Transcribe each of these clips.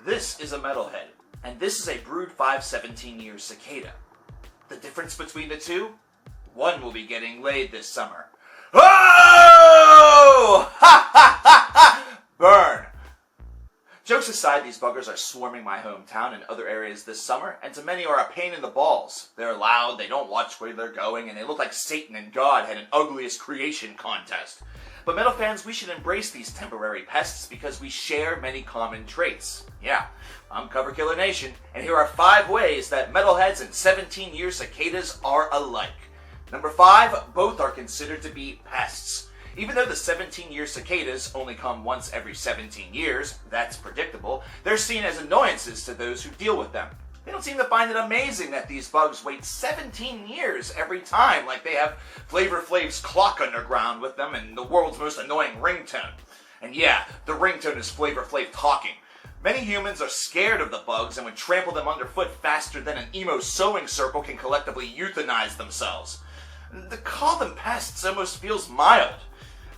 This is a metalhead, and this is a brood 517-year cicada. The difference between the two? One will be getting laid this summer. Oh! Ha ha ha ha! Burn! Jokes aside, these buggers are swarming my hometown and other areas this summer, and to many are a pain in the balls. They're loud, they don't watch where they're going, and they look like Satan and God had an ugliest creation contest. But metal fans, we should embrace these temporary pests because we share many common traits. Yeah, I'm coverkillernation, and here are 5 ways that metalheads and 17-year cicadas are alike. Number 5, both are considered to be pests. Even though the 17-year cicadas only come once every 17 years, that's predictable, they're seen as annoyances to those who deal with them. They don't seem to find it amazing that these bugs wait 17 years every time, like they have Flavor Flav's Clock Underground with them and the world's most annoying ringtone. And yeah, the ringtone is Flavor Flav talking. Many humans are scared of the bugs and would trample them underfoot faster than an emo sewing circle can collectively euthanize themselves. To call them pests almost feels mild.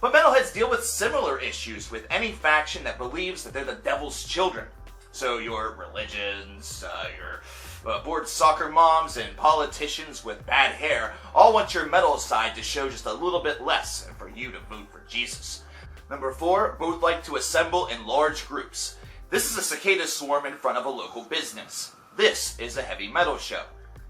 But metalheads deal with similar issues with any faction that believes that they're the devil's children. So your religions, your bored soccer moms, and politicians with bad hair all want your metal side to show just a little bit less and for you to vote for Jesus. Number 4, both like to assemble in large groups. This is a cicada swarm in front of a local business. This is a heavy metal show.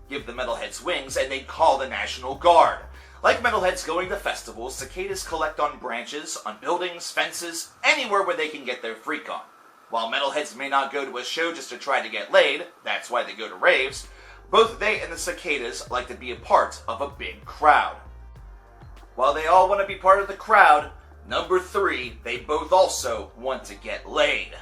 Give the metalheads wings and they call the National Guard. Like metalheads going to festivals, cicadas collect on branches, on buildings, fences, anywhere where they can get their freak on. While metalheads may not go to a show just to try to get laid, that's why they go to raves, both they and the cicadas like to be a part of a big crowd. While they all want to be part of the crowd, number 3, they both also want to get laid.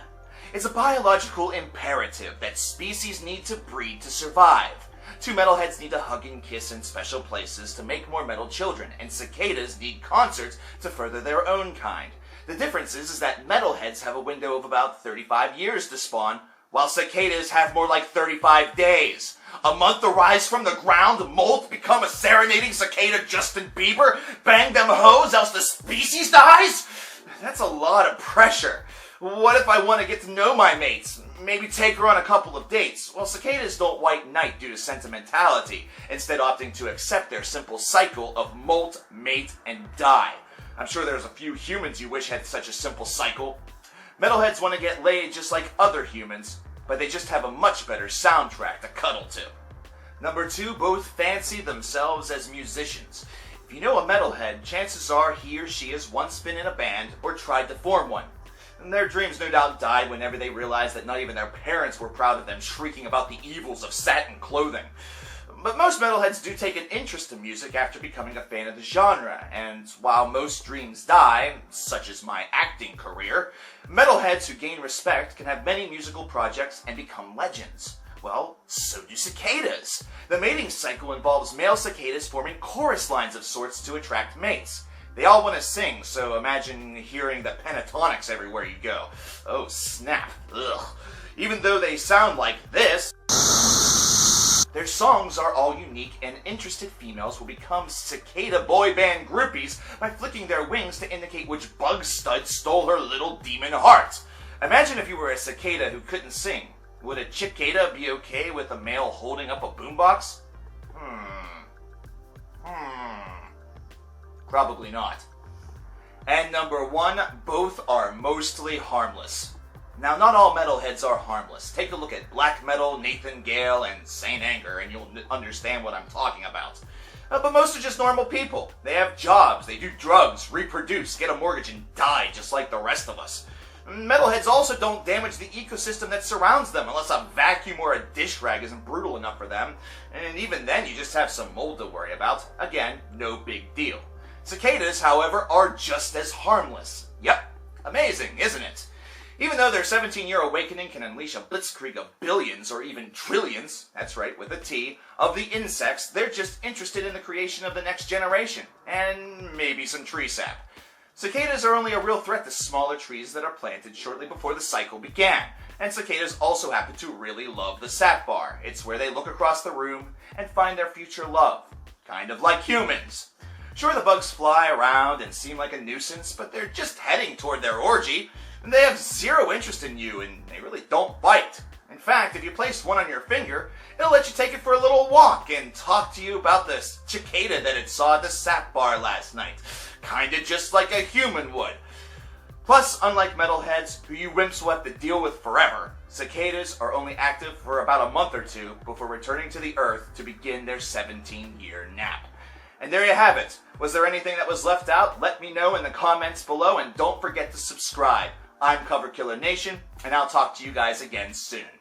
It's a biological imperative that species need to breed to survive. 2 metalheads need to hug and kiss in special places to make more metal children, and cicadas need concerts to further their own kind. The difference is that metalheads have a window of about 35 years to spawn, while cicadas have more like 35 days. A month to rise from the ground, molt, become a serenading cicada Justin Bieber, bang them hoes, else the species dies? That's a lot of pressure. What if I want to get to know my mates? Maybe take her on a couple of dates? Well, cicadas don't white knight due to sentimentality, instead opting to accept their simple cycle of molt, mate, and die. I'm sure there's a few humans you wish had such a simple cycle. Metalheads want to get laid just like other humans, but they just have a much better soundtrack to cuddle to. Number 2, both fancy themselves as musicians. If you know a metalhead, chances are he or she has once been in a band or tried to form one. And their dreams no doubt died whenever they realized that not even their parents were proud of them shrieking about the evils of satin clothing. But most metalheads do take an interest in music after becoming a fan of the genre, and while most dreams die, such as my acting career, metalheads who gain respect can have many musical projects and become legends. Well, so do cicadas. The mating cycle involves male cicadas forming chorus lines of sorts to attract mates. They all want to sing, so imagine hearing the pentatonics everywhere you go. Oh, snap. Ugh. Even though they sound like this, their songs are all unique, and interested females will become cicada boy band groupies by flicking their wings to indicate which bug stud stole her little demon heart. Imagine if you were a cicada who couldn't sing. Would a cicada be okay with a male holding up a boombox? Probably not. And number 1, both are mostly harmless. Now, not all metalheads are harmless. Take a look at black metal, Nathan Gale, and Saint Anger, and you'll understand what I'm talking about. But most are just normal people. They have jobs, they do drugs, reproduce, get a mortgage, and die just like the rest of us. Metalheads also don't damage the ecosystem that surrounds them unless a vacuum or a dish rag isn't brutal enough for them. And even then, you just have some mold to worry about. Again, no big deal. Cicadas, however, are just as harmless. Yep, amazing, isn't it? Even though their 17-year awakening can unleash a blitzkrieg of billions or even trillions, that's right, with a T, of the insects, they're just interested in the creation of the next generation, and maybe some tree sap. Cicadas are only a real threat to smaller trees that are planted shortly before the cycle began, and cicadas also happen to really love the sap bar. It's where they look across the room and find their future love, kind of like humans. Sure, the bugs fly around and seem like a nuisance, but they're just heading toward their orgy. And they have zero interest in you, and they really don't bite. In fact, if you place one on your finger, it'll let you take it for a little walk and talk to you about the cicada that it saw at the sap bar last night. Kinda just like a human would. Plus, unlike metalheads, who you wimps will have to deal with forever, cicadas are only active for about a month or two before returning to the earth to begin their 17-year nap. And there you have it. Was there anything that was left out? Let me know in the comments below, and don't forget to subscribe. I'm CoverKillerNation, and I'll talk to you guys again soon.